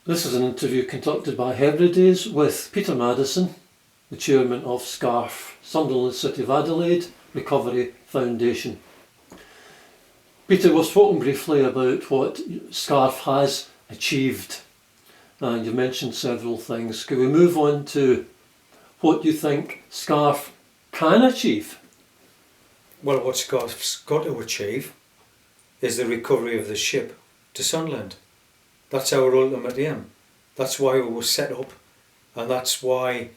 This is an interview conducted by Hebrides with Peter Madison, the chairman of S.C.A.R.F, Sunderland City of Adelaide Recovery Foundation. Peter, we've spoken briefly about what S.C.A.R.F has achieved, and you mentioned several things. Can we move on to what you think S.C.A.R.F can achieve? Well, what S.C.A.R.F's got to achieve is the recovery of the ship to Sunderland. That's our ultimate aim. That's why we were set up, and that's why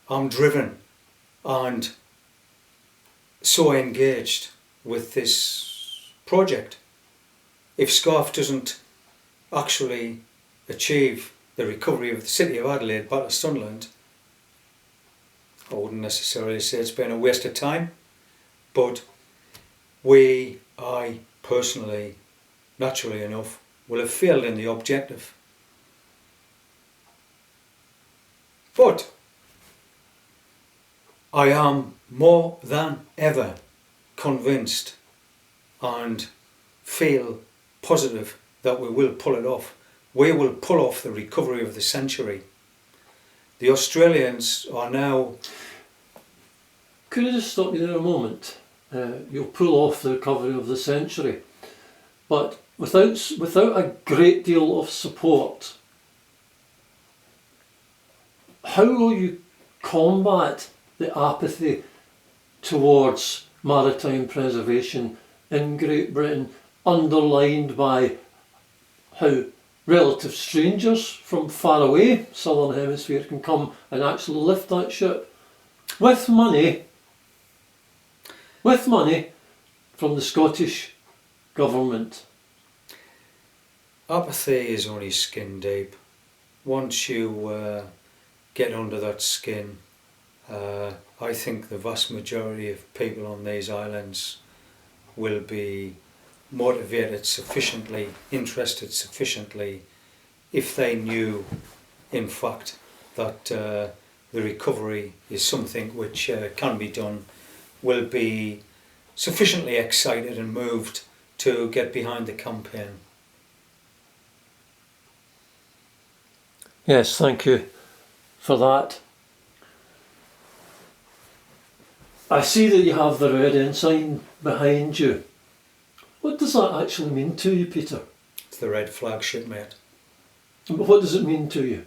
I'm driven and so engaged with this project. If S.C.A.R.F doesn't actually achieve the recovery of the City of Adelaide back to Sunderland, I wouldn't necessarily say it's been a waste of time, but I personally, naturally enough, will have failed in the objective. But I am more than ever convinced and feel positive that we will pull it off. We will pull off the recovery of the century. The Australians are now... Could I just stop you there a moment? You'll pull off the recovery of the century, but without a great deal of support, how will you combat the apathy towards maritime preservation in Great Britain, underlined by how relative strangers from far away, southern hemisphere, can come and actually lift that ship with money from the Scottish government? Apathy is only skin deep. Once you get under that skin, I think the vast majority of people on these islands will be motivated sufficiently, interested sufficiently, if they knew in fact that the recovery is something which can be done, will be sufficiently excited and moved to get behind the campaign. Yes, thank you for that. I see that you have the red ensign behind you. What does that actually mean to you, Peter? It's the red flagship, mate. But what does it mean to you?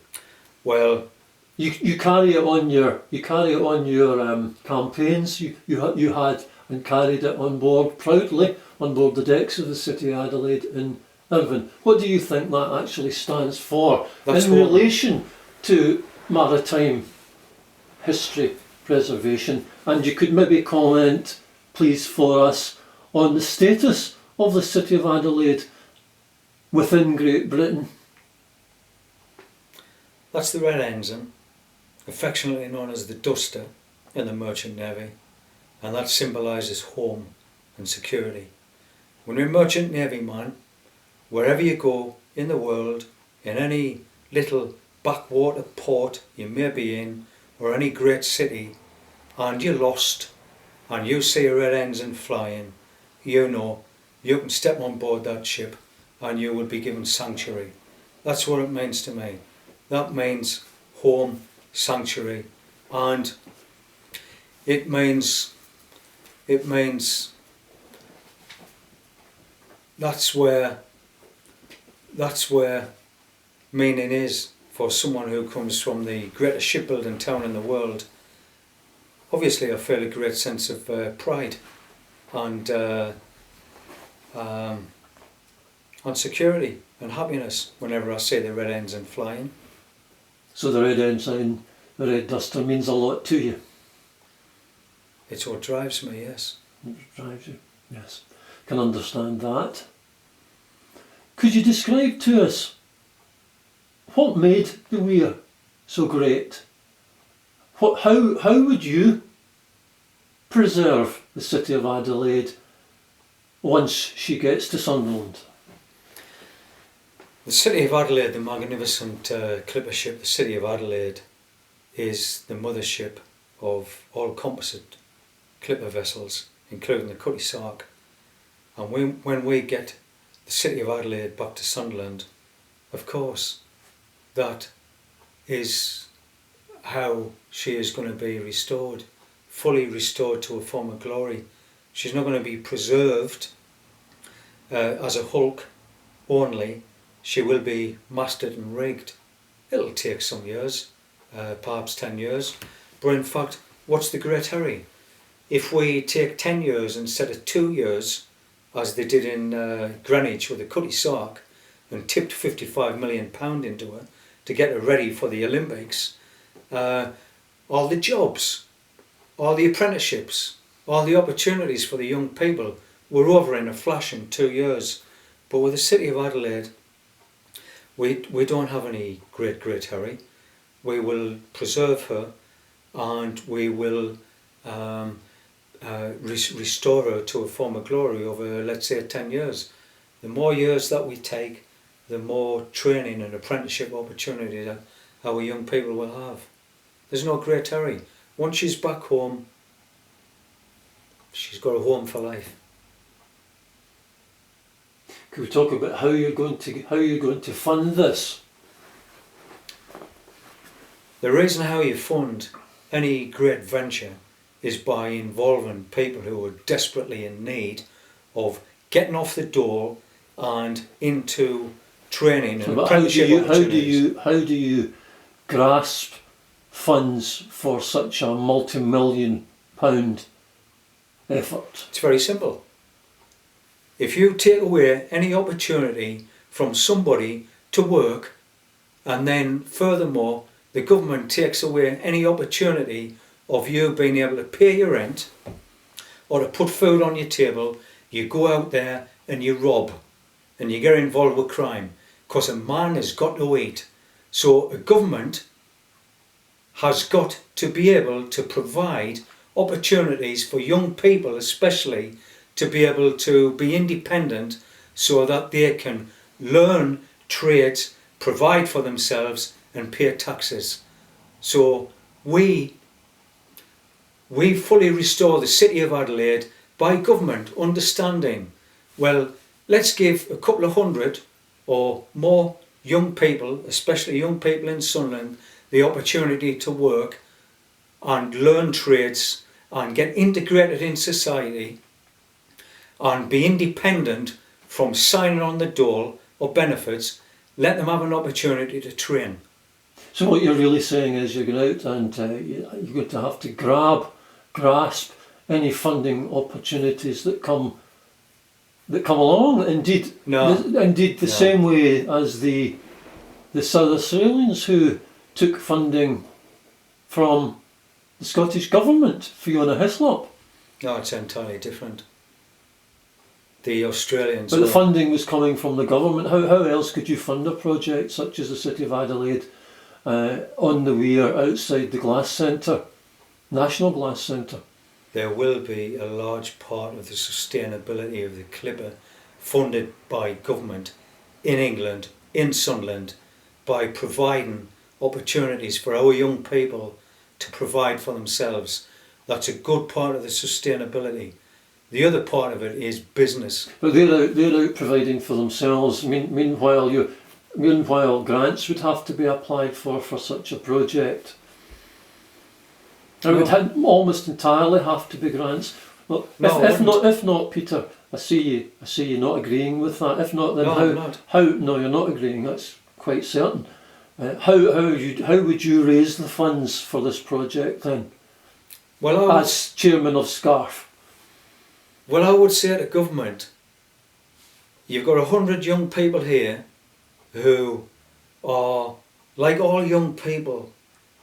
Well, you carry it on your campaigns. You had and carried it on board proudly on board the decks of the City of Adelaide in Irvine. What do you think that actually stands for in relation to maritime history preservation? And you could maybe comment, please, for us on the status of the City of Adelaide within Great Britain. That's the red ensign, affectionately known as the duster in the Merchant Navy, and that symbolises home and security. When you're a Merchant Navy man, wherever you go in the world, in any little backwater port you may be in, or any great city, and you're lost, and you see a red ensign flying, you know you can step on board that ship and you will be given sanctuary. That's what it means to me. That means home, sanctuary, and it means that's where meaning is for someone who comes from the greatest shipbuilding town in the world. Obviously I feel a great sense of pride and security and happiness whenever I see the red ensign flying. So the red ensign, the red duster, means a lot to you? It's what drives me, yes. It drives you, yes. Can understand that. Could you describe to us what made the Weir so great? How would you preserve the City of Adelaide once she gets to Sunderland? The City of Adelaide, the magnificent clipper ship, the City of Adelaide, is the mothership of all composite clipper vessels, including the S.C.A.R.F. And when we get the City of Adelaide back to Sunderland, of course, that is how she is going to be restored, fully restored to a former glory. She's not going to be preserved as a hulk only. She will be mastered and rigged. It'll take some years, perhaps 10 years, but in fact, what's the great hurry? If we take 10 years instead of 2 years, as they did in Greenwich with the Cutty Sark, and tipped £55 million into her to get her ready for the Olympics, all the jobs, all the apprenticeships, all the opportunities for the young people were over in a flash in 2 years. But with the City of Adelaide, we don't have any great hurry. We will preserve her, and we will restore her to a former glory over, let's say, 10 years. The more years that we take, the more training and apprenticeship opportunity that our young people will have. There's no great hurry. Once she's back home, she's got a home for life. Can we talk about how you're going to fund this? The reason how you fund any great venture is by involving people who are desperately in need of getting off the dole and into training and apprenticeship opportunities. How do you grasp funds for such a multi-million-pound effort? It's very simple. If you take away any opportunity from somebody to work, and then furthermore the government takes away any opportunity of you being able to pay your rent or to put food on your table, you go out there and you rob and you get involved with crime, because a man has got to eat. So a government has got to be able to provide opportunities for young people especially to be able to be independent, so that they can learn trades, provide for themselves and pay taxes. So we fully restore the City of Adelaide by government understanding, well, let's give a couple of hundred or more young people, especially young people in Sunderland, the opportunity to work and learn trades and get integrated in society and be independent from signing on the dole or benefits. Let them have an opportunity to train. So what you're really saying is you're going out and you're going to have to grasp any funding opportunities that come along. Indeed, the same way as the South Australians who took funding from the Scottish Government, Fiona Hislop. No, it's entirely different. The Australians... But the funding was coming from the government. How else could you fund a project such as the City of Adelaide on the weir outside the Glass Centre, National Glass Centre? There will be a large part of the sustainability of the Clipper funded by government in England, in Sunderland, by providing opportunities for our young people to provide for themselves. That's a good part of the sustainability. The other part of it is business. But they're out providing for themselves. Meanwhile, grants would have to be applied for such a project. It would almost entirely have to be grants. Well, if not, Peter, I see you not agreeing with that. If not, then No, you're not agreeing. That's quite certain. How would you raise the funds for this project then? Well, as chairman of S.C.A.R.F. Well, I would say to government, you've got 100 young people here who are like all young people.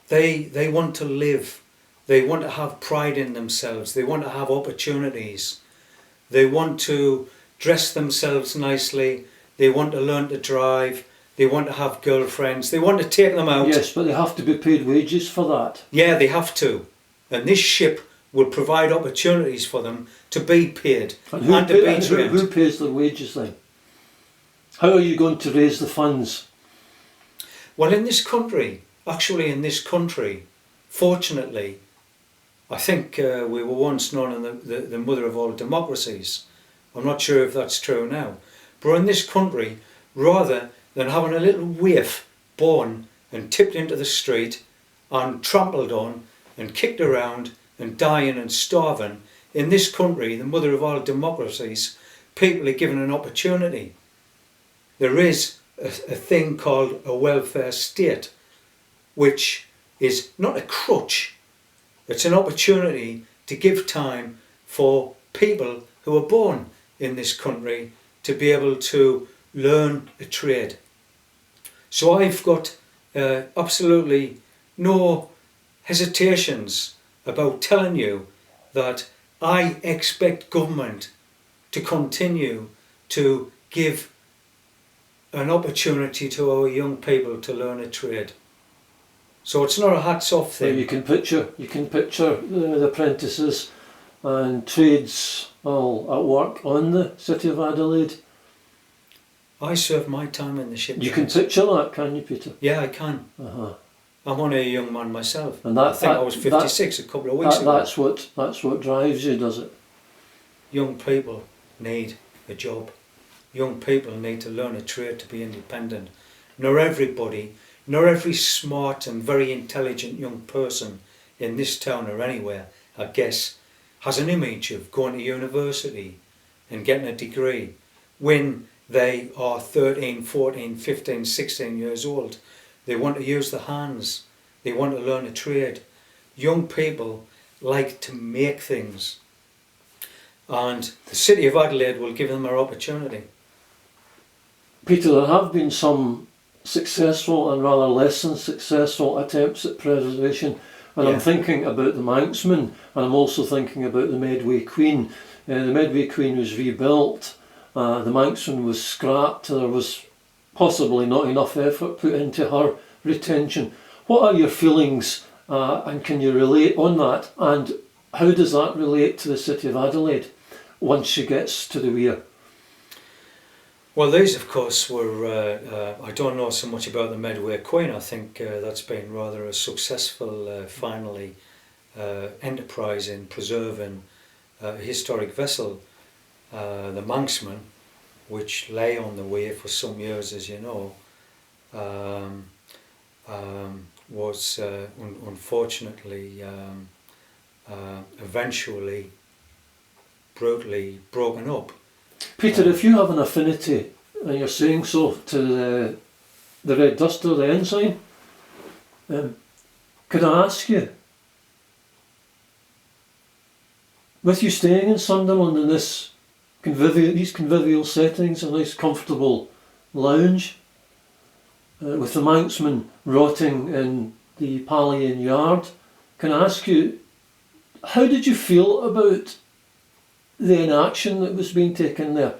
They want to live. They want to have pride in themselves. They want to have opportunities. They want to dress themselves nicely. They want to learn to drive. They want to have girlfriends. They want to take them out. Yes, but they have to be paid wages for that. Yeah, they have to. And this ship will provide opportunities for them to be paid and to be trained. Who pays their wages then? How are you going to raise the funds? Well, in this country, fortunately, I think we were once known as the mother of all democracies. I'm not sure if that's true now. But in this country, rather than having a little waif born and tipped into the street and trampled on and kicked around and dying and starving. In this country, the mother of all democracies, people are given an opportunity. There is a thing called a welfare state, which is not a crutch. It's an opportunity to give time for people who are born in this country to be able to learn a trade. So I've got absolutely no hesitations about telling you that I expect government to continue to give an opportunity to our young people to learn a trade. So it's not a hats off thing. Well, you can picture the apprentices and trades all at work on the City of Adelaide. I served my time in the shipyard. You can picture that, can you, Peter? Yeah, I can. Uh-huh. I'm only a young man myself. And I think I was 56 a couple of weeks ago. That's what drives you, does it? Young people need a job. Young people need to learn a trade to be independent. Not everybody, not every smart and very intelligent young person in this town or anywhere, I guess, has an image of going to university and getting a degree when they are 13, 14, 15, 16 years old. They want to use their hands. They want to learn a trade. Young people like to make things. And the City of Adelaide will give them their opportunity. Peter, there have been some successful and rather less than successful attempts at preservation, and Yeah. I'm thinking about the Manxman, and I'm also thinking about the Medway Queen. The Medway Queen was rebuilt, the Manxman was scrapped, there was possibly not enough effort put into her retention. What are your feelings, and can you relate on that, and how does that relate to the City of Adelaide once she gets to the Weir? Well, these, of course, were, I don't know so much about the Medway Queen. I think that's been rather a successful, finally, enterprise in preserving a historic vessel. The Manxman, which lay on the Weir for some years, as you know, was unfortunately eventually brutally broken up. Peter, if you have an affinity, and you're saying so, to the Red Duster, the ensign, could I ask you, with you staying in Sunderland in these convivial settings, a nice comfortable lounge, with the Manxman rotting in the Pallian yard, can I ask you, how did you feel about the inaction that was being taken there?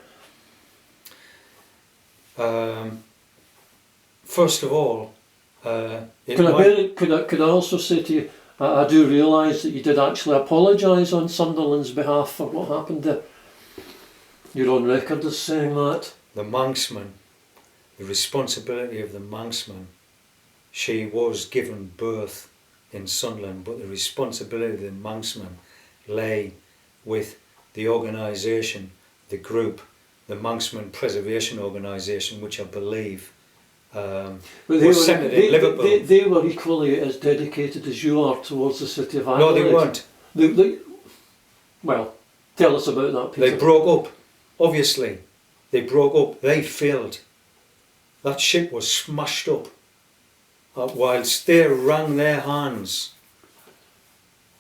First of all, could I also say to you, I do realise that you did actually apologise on Sunderland's behalf for what happened there. You're on record as saying that. The Manxman, the responsibility of the Manxman, she was given birth in Sunderland, but the responsibility of the Manxman lay with the organisation, the group, the Manxman Preservation Organisation, which I believe was centred in Liverpool. They were equally as dedicated as you are towards the City of Adelaide. No, they weren't. Well, tell us about that, Peter. They broke up, obviously. They broke up, they failed. That ship was smashed up. Whilst they wrung their hands,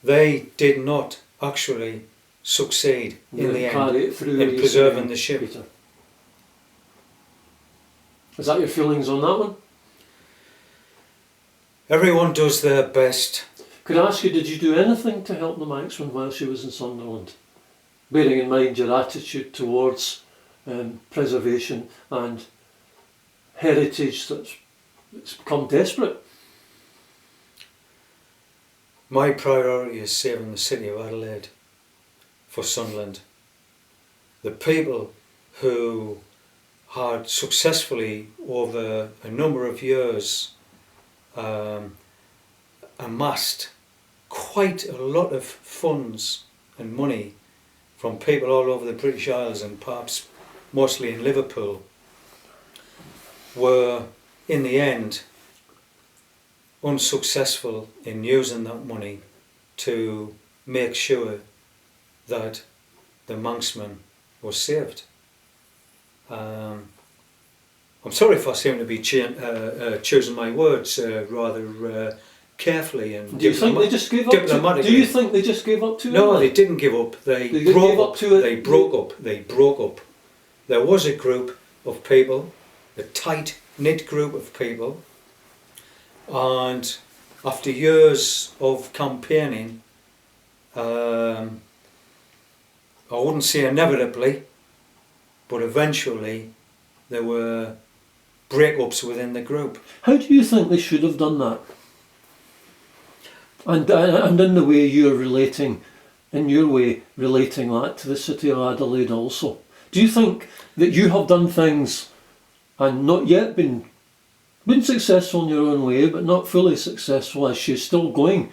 they did not actually succeed in the end in preserving the ship. Peter. Is that your feelings on that one? Everyone does their best. Could I ask you, did you do anything to help the Manxman while she was in Sunderland? Bearing in mind your attitude towards preservation and heritage that's become desperate. My priority is saving the City of Adelaide for Sunderland. The people who had successfully over a number of years amassed quite a lot of funds and money from people all over the British Isles and perhaps mostly in Liverpool were in the end unsuccessful in using that money to make sure that the Manxman was saved. I'm sorry if I seem to be choosing my words rather carefully and do you think they just gave up? Do you think they just gave up to it? No, they didn't give up. They broke up. They broke up. They broke up. There was a group of people, a tight-knit group of people, and after years of campaigning, I wouldn't say inevitably, but eventually there were breakups within the group. How do you think they should have done that? And in the way you're relating, in your way, relating that to the city of Adelaide also. Do you think that you have done things and not yet been successful in your own way, but not fully successful, as she's still going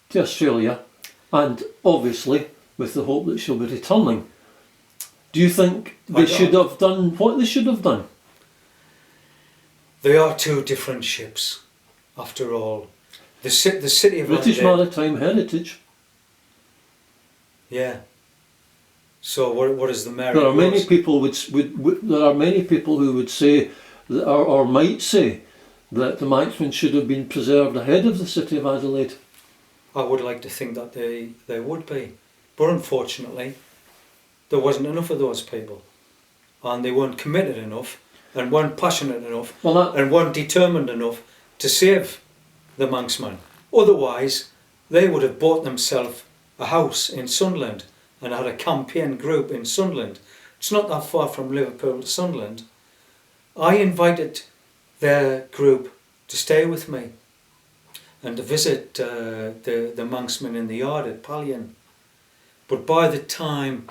to Australia, and obviously with the hope that she'll be returning? Do you think they should have done what they should have done? They are two different ships, after all. The city of British Adelaide, Maritime Heritage. Yeah. So what is the merit? There are many people there are many people who would say that, or might say that the Manxman should have been preserved ahead of the city of Adelaide. I would like to think that they would be, but unfortunately, there wasn't enough of those people, and they weren't committed enough, and weren't passionate enough, and weren't determined enough to save the Manxman. Otherwise, they would have bought themselves a house in Sunderland and had a campaign group in Sunderland. It's not that far from Liverpool to Sunderland. I invited their group to stay with me and to visit the Manxman in the yard at Pallion. But by the time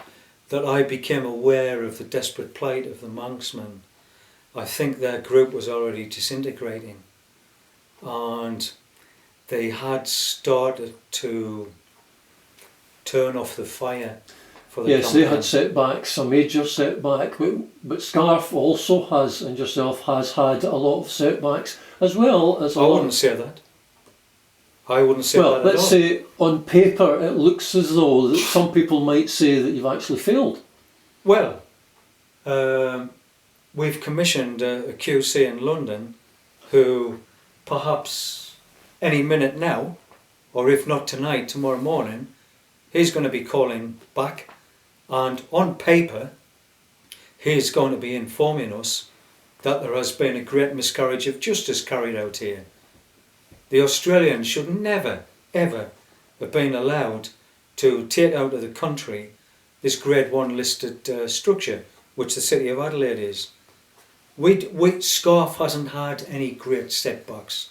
that I became aware of the desperate plight of the Manxman, I think their group was already disintegrating, and they had started to turn off the fire for the Yes, campaign. they had setbacks, a major setback, but S.C.A.R.F also has, and yourself has had a lot of setbacks, as well as a I lot. wouldn't say that. I wouldn't say Well, that at let's all. say on paper it looks as though that some people might say that you've actually failed. Well, we've commissioned a QC in London who perhaps any minute now, or if not tonight, tomorrow morning, he's going to be calling back, and on paper he's going to be informing us that there has been a great miscarriage of justice carried out here. The Australians should never, ever have been allowed to take out of the country this Grade 1 listed structure, which the City of Adelaide is. S.C.A.R.F hasn't had any great setbacks.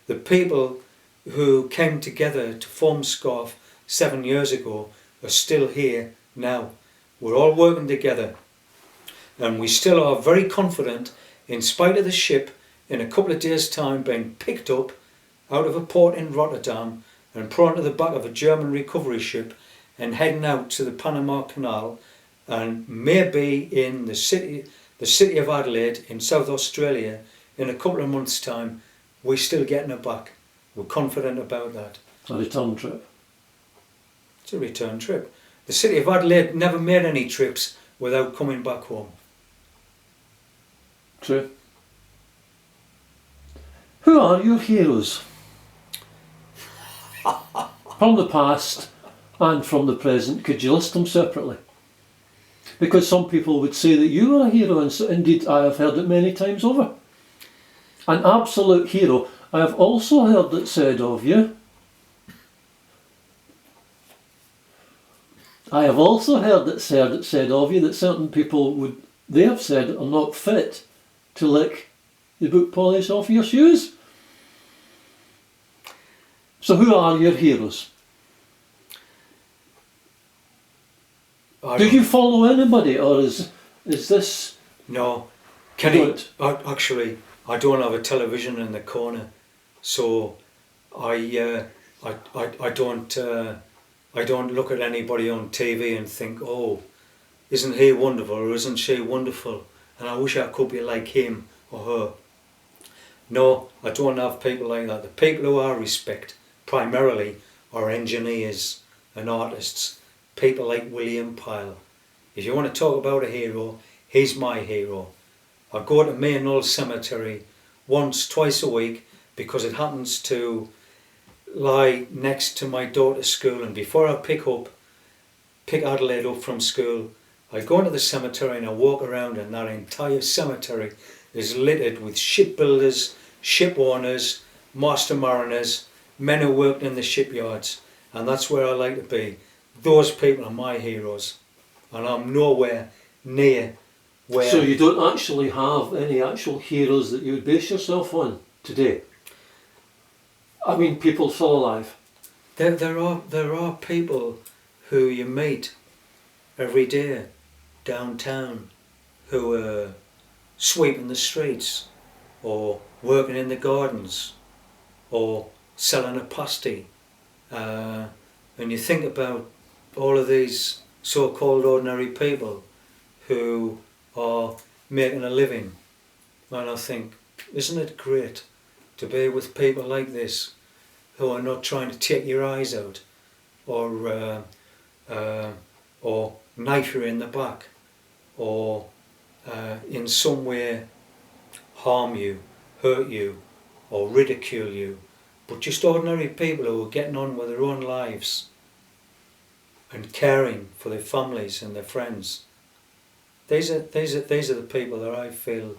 The people who came together to form S.C.A.R.F 7 years ago are still here now. We're all working together, and we still are very confident, in spite of the ship in a couple of days' time being picked up out of a port in Rotterdam and put onto the back of a German recovery ship and heading out to the Panama Canal, and maybe in the city of Adelaide in South Australia in a couple of months' time. We're still getting it back. We're confident about that. A return trip. It's a return trip. The City of Adelaide never made any trips without coming back home. True. Who are your heroes? From the past and from the present, could you list them separately? Because some people would say that you are a hero, and so, indeed I have heard it many times over. An absolute hero. I have also heard it said of you. I have also heard it said of you that certain people they have said, are not fit to lick the boot polish off your shoes. So who are your heroes? Do you follow anybody, or is this... No, Kenny, actually, I don't have a television in the corner, so I don't look at anybody on TV and think, oh, isn't he wonderful or isn't she wonderful, and I wish I could be like him or her. No, I don't have people like that. The people who I respect primarily are engineers and artists. People like William Pyle. If you want to talk about a hero, he's my hero. I go to Maynell Cemetery twice a week because it happens to lie next to my daughter's school, and before I pick Adelaide up from school, I go into the cemetery and I walk around, and that entire cemetery is littered with shipbuilders, ship owners, master mariners, men who worked in the shipyards, and that's where I like to be. Those people are my heroes, and I'm nowhere near where... So you don't actually have any actual heroes that you would base yourself on today? I mean, people still alive? There are people who you meet every day downtown who are sweeping the streets, or working in the gardens, or selling a pasty. And you think about all of these so-called ordinary people who are making a living, and I think, isn't it great to be with people like this who are not trying to take your eyes out or knife you in the back, or in some way harm you, hurt you, or ridicule you, but just ordinary people who are getting on with their own lives and caring for their families and their friends. These are the people that I feel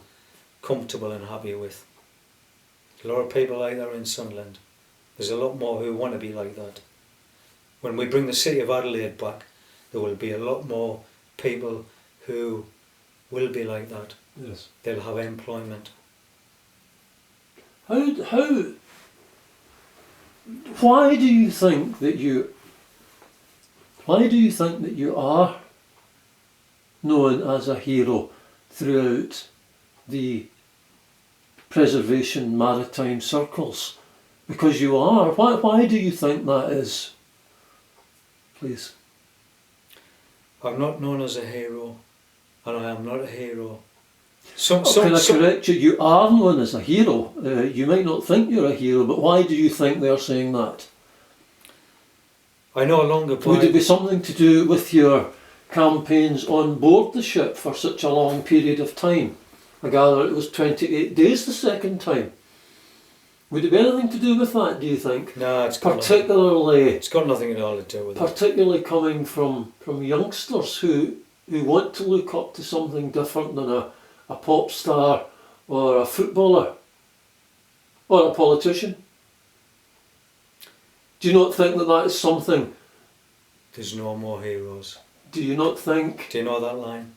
comfortable and happy with. A lot of people like that in Sunderland. There's a lot more who want to be like that. When we bring the city of Adelaide back, there will be a lot more people who will be like that. Yes. They'll have employment. Why do you think that you are known as a hero throughout the preservation maritime circles? Because you are. Why do you think that is? Please. I'm not known as a hero, and I am not a hero. Can I correct you? You are known as a hero. You might not think you're a hero, but why do you think they're saying that? I no longer buy... Would it be something to do with your campaigns on board the ship for such a long period of time? I gather it was 28 days the second time. Would it be anything to do with that, do you think? No, it's got nothing at all to do with it. Particularly coming from youngsters who want to look up to something different than a pop star or a footballer or a politician. Do you not think that is something? There's no more heroes. Do you not think? Do you know that line?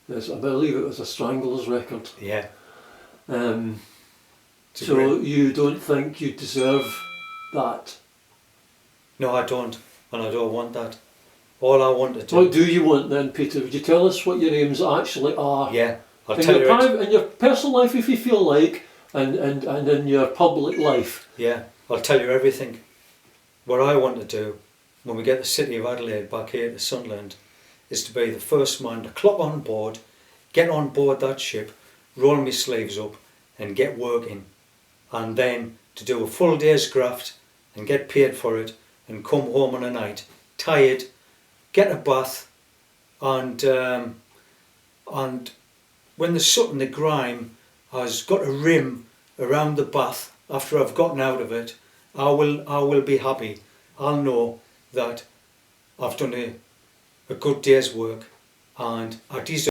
Yes, I believe it was a Stranglers record. Yeah. So you don't think you deserve that? No, I don't, and I don't want that. All I want to do... What do you want then, Peter? Would you tell us what your aims actually are? Yeah, I'll tell you. In your personal life, if you feel like, and in your public life. Yeah, I'll tell you everything. What I want to do when we get the city of Adelaide back here to Sunderland is to be the first man to clock on board, get on board that ship, roll my sleeves up and get working, and then to do a full day's graft and get paid for it and come home on a night tired, get a bath, and when the soot and the grime has got a rim around the bath after I've gotten out of it, I will be happy. I'll know that I've done a good day's work, and I deserve